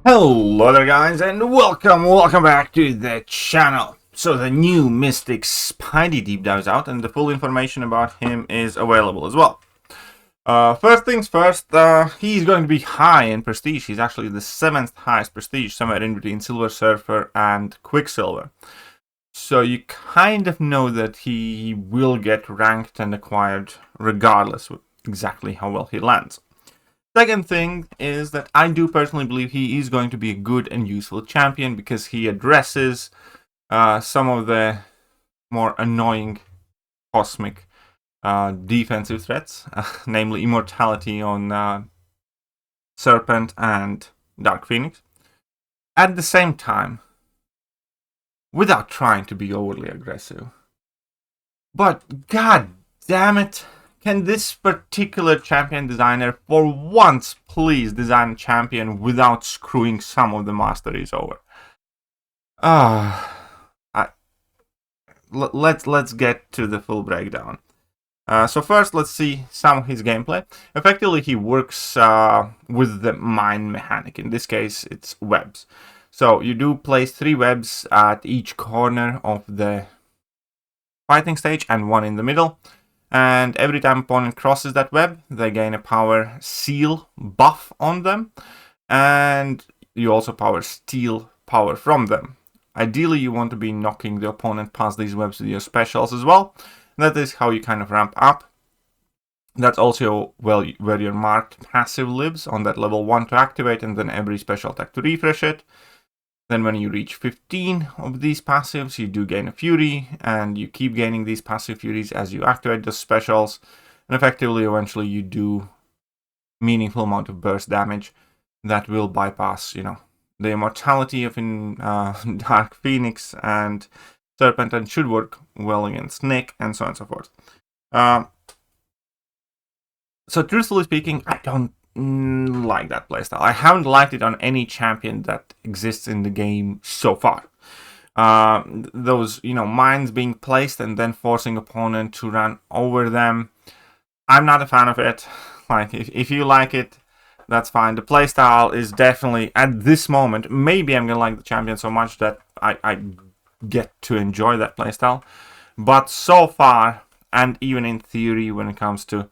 Hello there guys and welcome back to the channel. So the new Mystic Spidey deep dive is out and the full information about him is available as well. First things first, he's going to be high in prestige. He's actually the 7th highest prestige, somewhere in between Silver Surfer and Quicksilver. So you kind of know that he will get ranked and acquired regardless of exactly how well he lands. Second thing is that I do personally believe he is going to be a good and useful champion because he addresses some of the more annoying cosmic defensive threats, namely immortality on Serpent and Dark Phoenix. At the same time, without trying to be overly aggressive. But god damn it, can this particular champion designer for once please design a champion without screwing some of the masteries over? Let's get to the full breakdown. So first, let's see some of his gameplay. Effectively, he works with the mine mechanic. In this case, it's webs. So you do place 3 webs at each corner of the fighting stage and 1 in the middle. And every time opponent crosses that web, they gain a power seal buff on them. And you also steal power from them. Ideally, you want to be knocking the opponent past these webs with your specials as well. That is how you kind of ramp up. That's also where your marked passive lives on that level 1 to activate, and then every special attack to refresh it. Then when you reach 15 of these passives, you do gain a Fury, and you keep gaining these passive Furies as you activate the specials. And effectively, eventually, you do meaningful amount of burst damage that will bypass, the immortality of Dark Phoenix and Serpent, and should work well against Nick, and so on and so forth. So truthfully speaking, I don't like that playstyle. I haven't liked it on any champion that exists in the game so far. Those, mines being placed and then forcing opponent to run over them. I'm not a fan of it. Like, if you like it, that's fine. The playstyle is definitely, at this moment, maybe I'm gonna like the champion so much that I get to enjoy that playstyle. But so far, and even in theory, when it comes to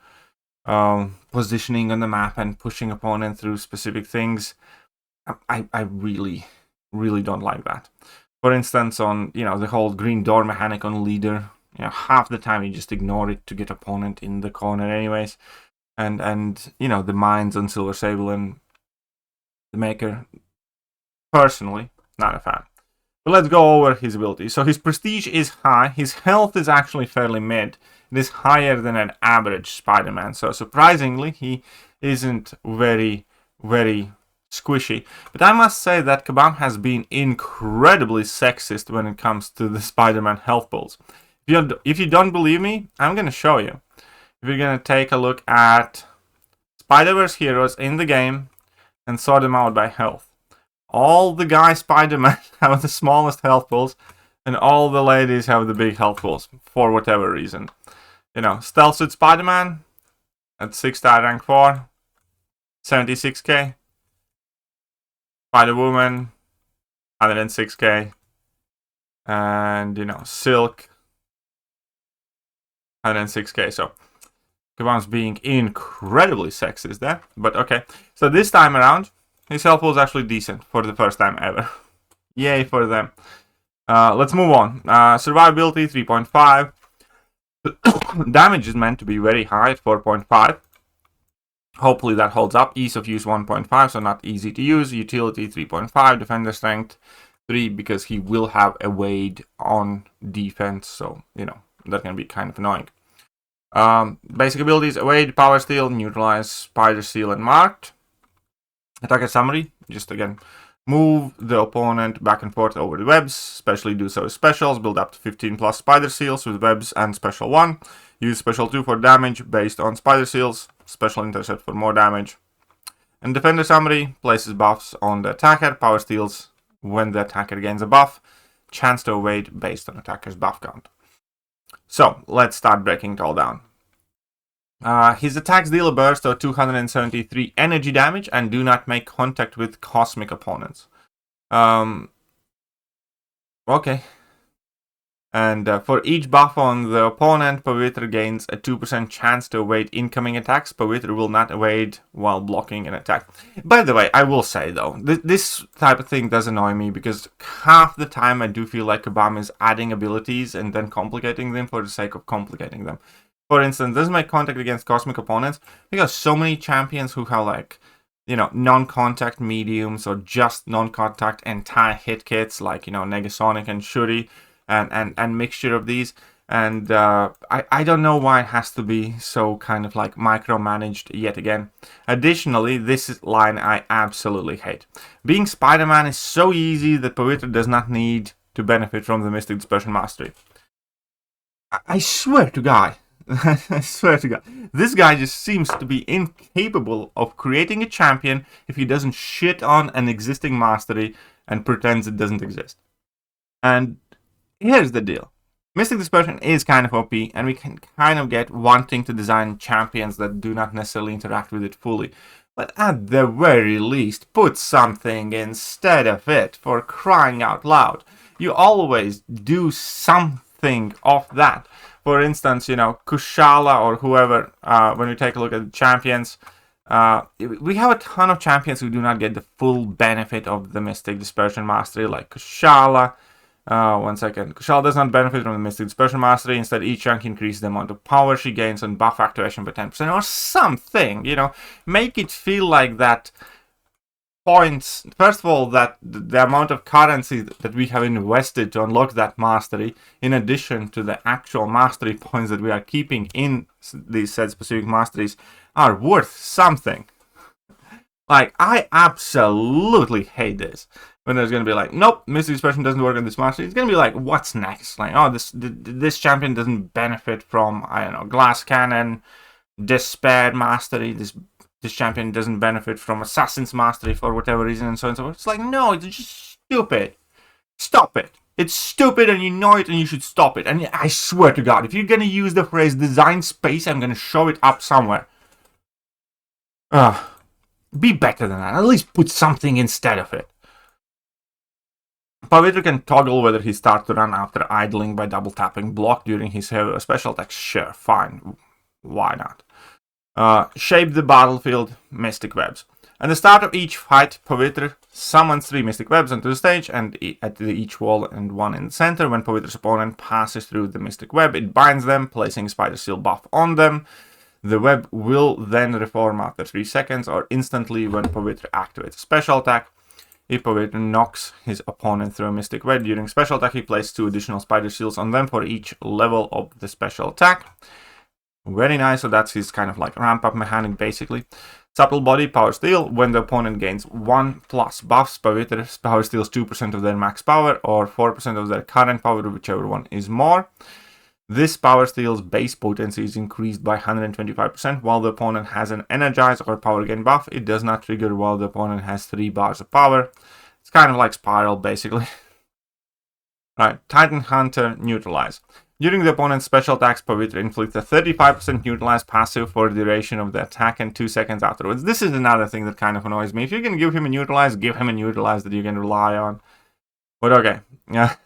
positioning on the map and pushing opponent through specific things, I really don't like that. For instance, on the whole green door mechanic on leader, half the time you just ignore it to get opponent in the corner anyways, and the mines on Silver Sable and the Maker, personally not a fan. But let's go over his abilities. So his prestige is high, his health is actually fairly mid. It is higher than an average Spider-Man, so surprisingly he isn't very squishy. But I must say that Kabam has been incredibly sexist when it comes to the Spider-Man health pools. If you don't believe me, I'm gonna show you. If you're gonna take a look at Spider-Verse heroes in the game and sort them out by health. All the guy Spider-Man have the smallest health pools, and all the ladies have the big health pools, for whatever reason. Stealth Suit Spider-Man at 6-star rank 4, 76k. Spider-Woman, 106k. And, Silk, 106k. So, Kabam's being incredibly sexist there. But okay. So this time around, his health pool is actually decent for the first time ever. Yay for them. Let's move on. Survivability 3.5. Damage is meant to be very high at 4.5. Hopefully that holds up. Ease of use 1.5, so not easy to use. Utility 3.5. Defender strength 3, because he will have evade on defense. So, that can be kind of annoying. Basic abilities: evade, power steal, neutralize, spider seal, and marked. Attacker summary, just again, move the opponent back and forth over the webs, especially do so with specials, build up to 15 plus spider seals with webs and special 1, use special 2 for damage based on spider seals, special intercept for more damage. And defender summary, places buffs on the attacker, power steals when the attacker gains a buff, chance to evade based on attacker's buff count. So, let's start breaking it all down. His attacks deal a burst of 273 energy damage and do not make contact with cosmic opponents. Okay. And for each buff on the opponent, Pavitra gains a 2% chance to evade incoming attacks. Pavitra will not evade while blocking an attack. By the way, I will say though, this type of thing does annoy me because half the time I do feel like Kabam is adding abilities and then complicating them for the sake of complicating them. For instance, doesn't make contact against cosmic opponents because so many champions who have like, you know, non-contact mediums or just non-contact entire hit kits like, you know, Negasonic and Shuri. And mixture of these, and I don't know why it has to be so kind of like micromanaged yet again. Additionally, this line I absolutely hate. Being Spider-Man is so easy that Pavitra does not need to benefit from the Mystic Dispersion Mastery. I swear to God, I swear to God, this guy just seems to be incapable of creating a champion if he doesn't shit on an existing mastery and pretends it doesn't exist. And here's the deal. Mystic Dispersion is kind of OP, and we can kind of get wanting to design champions that do not necessarily interact with it fully. But at the very least, put something instead of it, for crying out loud. You always do something of that. For instance, you know, Kushala or whoever, when we take a look at the champions, we have a ton of champions who do not get the full benefit of the Mystic Dispersion Mastery, like Kushala. One second. Kushala does not benefit from the Mystic Dispersion Mastery. Instead, each chunk increases the amount of power she gains on buff activation by 10% or something. You know, make it feel like that points. First of all, that the amount of currency that we have invested to unlock that mastery, in addition to the actual mastery points that we are keeping in these said specific masteries, are worth something. Like, I absolutely hate this. When there's going to be like, nope, Mystic Dispersion doesn't work on this mastery. It's going to be like, what's next? Like, oh, this champion doesn't benefit from, I don't know, Glass Cannon, Despair Mastery. This champion doesn't benefit from Assassin's Mastery for whatever reason, and so on and so forth. It's like, no, it's just stupid. Stop it. It's stupid and you know it and you should stop it. And I swear to God, if you're going to use the phrase design space, I'm going to show it up somewhere. Be better than that. At least put something instead of it. Pavitra can toggle whether he starts to run after idling by double tapping block during his special attack. Sure, fine. Why not? Shape the battlefield, Mystic Webs. At the start of each fight, Pavitra summons 3 Mystic Webs onto the stage and at each wall and one in the center. When Pavitra's opponent passes through the Mystic Web, it binds them, placing Spider Seal buff on them. The web will then reform after 3 seconds or instantly when Pavitra activates a special attack. If Pavitra knocks his opponent through a Mystic Web during special attack, he places 2 additional Spider Seals on them for each level of the special attack. Very nice, so that's his kind of like ramp-up mechanic, basically. Supple Body, Power Steel. When the opponent gains 1 plus buffs, Pavitra Power Steals 2% of their max power or 4% of their current power, whichever one is more. This Power Steel's base potency is increased by 125% while the opponent has an Energize or Power Gain buff. It does not trigger while the opponent has 3 bars of power. It's kind of like Spiral, basically. Right, Titan Hunter, Neutralize. During the opponent's special attacks, Pavitra inflicts a 35% neutralize passive for the duration of the attack and 2 seconds afterwards. This is another thing that kind of annoys me. If you're going to give him a neutralize that you can rely on. But okay, yeah.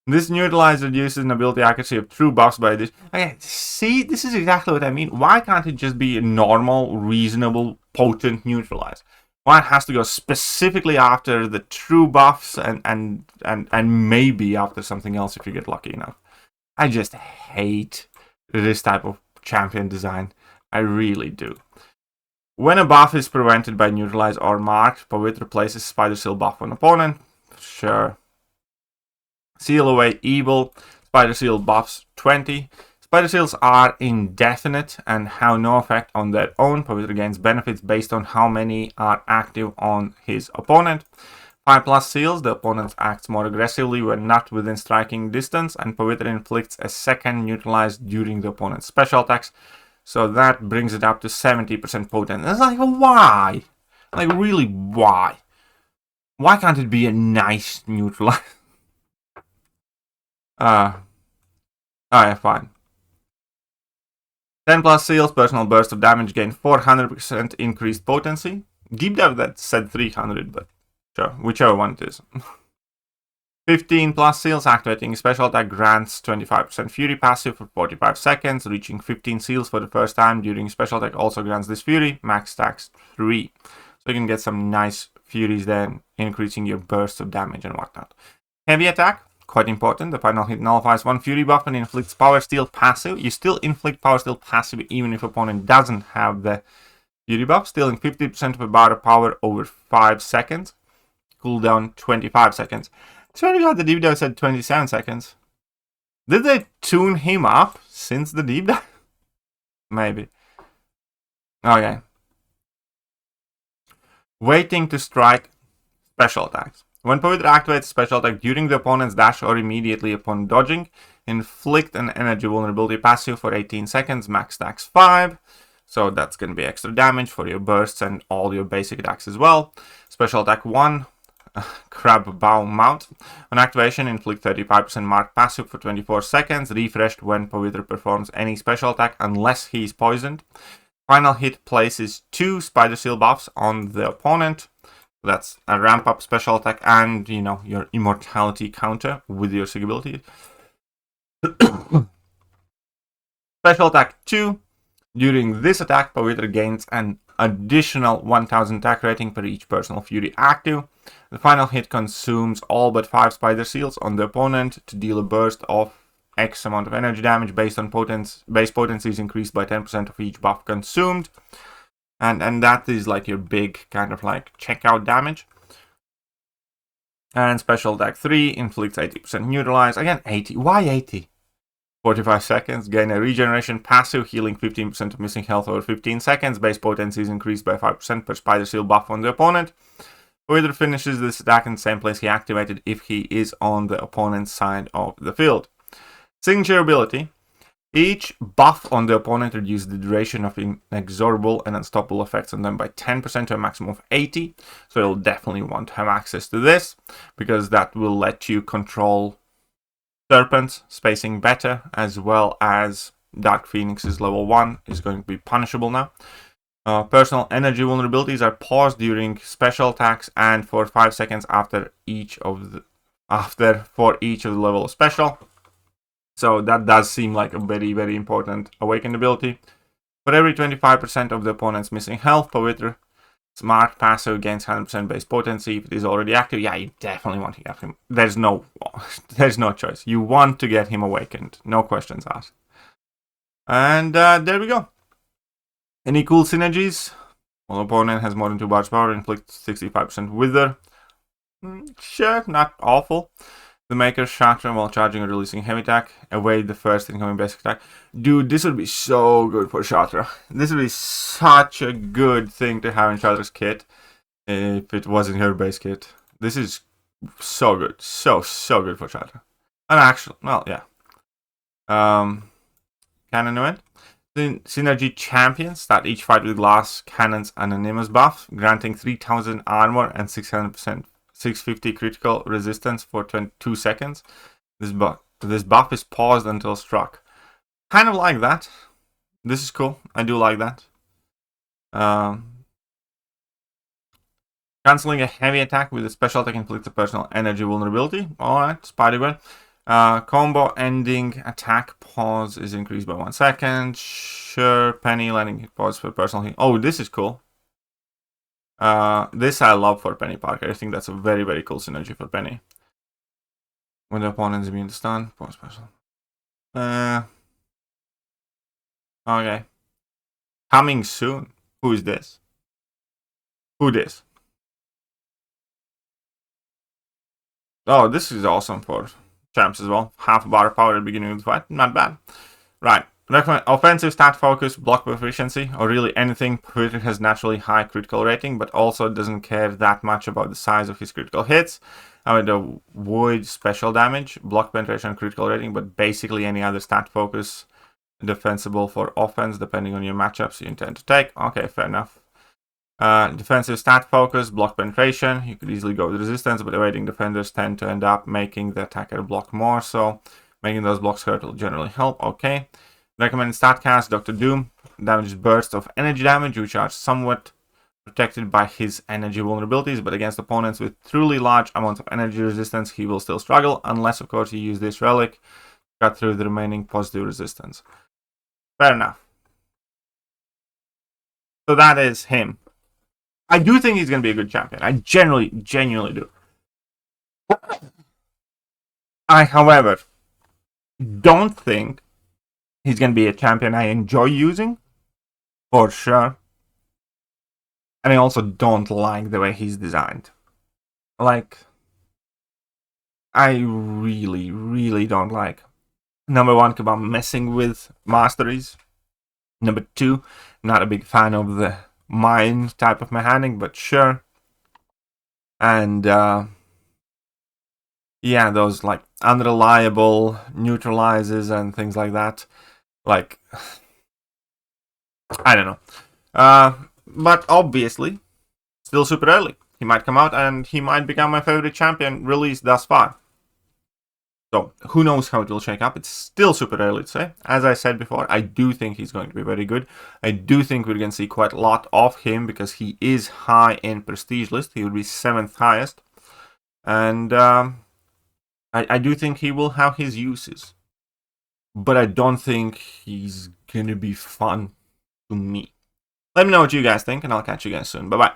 This neutralize reduces an ability accuracy of true buffs by this. Okay, see, this is exactly what I mean. Why can't it just be a normal, reasonable, potent neutralize? Why it has to go specifically after the true buffs and maybe after something else if you get lucky enough? I just hate this type of champion design. I really do. When a buff is prevented by neutralize or marked, Pavitra places Spider Seal buff on opponent. Sure. Seal away evil. Spider Seal buffs 20. Spider Seals are indefinite and have no effect on their own. Pavitra gains benefits based on how many are active on his opponent. 5 plus seals, the opponent acts more aggressively when not within striking distance, and Pavitra inflicts a second neutralize during the opponent's special attacks. So that brings it up to 70% potent. It's like, why? Like, really, why? Why can't it be a nice neutralize? Alright, fine. 10 plus seals, personal burst of damage, gain 400% increased potency. Deep dive that said 300, but sure, whichever one it is. 15 plus seals, activating special attack grants 25% fury passive for 45 seconds. Reaching 15 seals for the first time during special attack also grants this fury, max stacks 3. So you can get some nice furies then, increasing your bursts of damage and whatnot. Heavy attack, quite important. The final hit nullifies 1 fury buff and inflicts power steal passive. You still inflict power steal passive even if opponent doesn't have the fury buff, stealing 50% of a bar of power over 5 seconds. Cooldown 25 seconds. It's very glad the deep dive said 27 seconds. Did they tune him up since the deep dive? Maybe. Okay. Waiting to strike special attacks. When Pavitra activates special attack during the opponent's dash or immediately upon dodging, inflict an energy vulnerability passive for 18 seconds, max stacks 5. So that's going to be extra damage for your bursts and all your basic attacks as well. Special attack 1. Crab Bow Mount. On activation, inflict 35% mark passive for 24 seconds, refreshed when Pavitra performs any special attack unless he is poisoned. Final hit places 2 Spider Seal buffs on the opponent. That's a ramp up special attack and, you know, your immortality counter with your sig ability. Special attack 2. During this attack, Pavitra gains an additional 1000 attack rating per each personal fury active. The final hit consumes all but 5 Spider Seals on the opponent to deal a burst of X amount of energy damage based on base potency is increased by 10% of each buff consumed. And that is like your big kind of like checkout damage. And special attack 3 inflicts 80% neutralize. Again, 80. Why 80? 45 seconds. Gain a regeneration passive, healing 15% of missing health over 15 seconds. Base potency is increased by 5% per Spider Seal buff on the opponent. Pavitra finishes this attack in the same place he activated if he is on the opponent's side of the field. Signature ability. Each buff on the opponent reduces the duration of inexorable and unstoppable effects on them by 10% to a maximum of 80. So you'll definitely want to have access to this, because that will let you control Serpent's spacing better, as well as Dark Phoenix's level 1 is going to be punishable now. Personal energy vulnerabilities are paused during special attacks and for 5 seconds after each of the level of special. So that does seem like a very, very important awakened ability. For every 25% of the opponent's missing health, Pavitra's mark passive gains 100% base potency. If it is already active, yeah, you definitely want to get him. There's no choice. You want to get him awakened. No questions asked. And there we go. Any cool synergies? Well, opponent has more than 2 bars power, inflict 65% wither. Sure, not awful. The Maker's Chakra while charging or releasing heavy attack. Evade the first incoming basic attack. Dude, this would be so good for Chakra. This would be such a good thing to have in Chakra's kit if it wasn't her base kit. This is so good. So good for Chakra. And actually, well, yeah. Cannon event. Synergy champions start each fight with glass cannons anonymous buff, granting 3000 armor and 650 critical resistance for 22 seconds. This buff is paused until struck. Kind of like that. This is cool. I do like that. Cancelling a heavy attack with a special attack inflicts a personal energy vulnerability. Alright, Spider-Man. Combo ending attack pause is increased by 1 second. Sure, Penny landing hit pause for personal hit. Oh, this is cool. This I love for Penny Parker. I think that's a very, very cool synergy for Penny. When the opponent is immune to stun, pause special. Okay. Coming soon. Who is this? Who this? Oh, this is awesome for champs as well. Half a bar of power at the beginning of the fight. Not bad. Right. Recommend offensive stat focus, block proficiency, or really anything. Pavitra has naturally high critical rating, but also doesn't care that much about the size of his critical hits. I would avoid special damage, block penetration, critical rating, but basically any other stat focus defensible for offense, depending on your matchups you intend to take. Okay, fair enough. Defensive stat focus, block penetration. You could easily go with resistance, but evading defenders tend to end up making the attacker block more, so making those blocks hurt will generally help. Okay. Recommended stat cast, Dr. Doom. Damages bursts of energy damage, which are somewhat protected by his energy vulnerabilities, but against opponents with truly large amounts of energy resistance, he will still struggle, unless, of course, you use this relic to cut through the remaining positive resistance. Fair enough. So that is him. I do think he's going to be a good champion. I genuinely do. I, however, don't think he's going to be a champion I enjoy using, for sure. And I also don't like the way he's designed. Like, I really don't like. Number one, about messing with masteries. Number two, not a big fan of the mine type of mechanic, but sure. And, yeah, those, like, unreliable neutralizes and things like that. Like, I don't know. But obviously, still super early. He might come out and he might become my favorite champion released thus far. So, who knows how it will shake up. It's still super early to say. As I said before, I do think he's going to be very good. I do think we're going to see quite a lot of him because he is high in prestige list. He will be 7th highest. And I do think he will have his uses. But I don't think he's going to be fun to me. Let me know what you guys think, and I'll catch you guys soon. Bye-bye.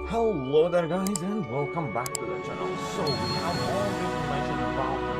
Hello there, guys, and welcome back to the channel. So, we have all the information about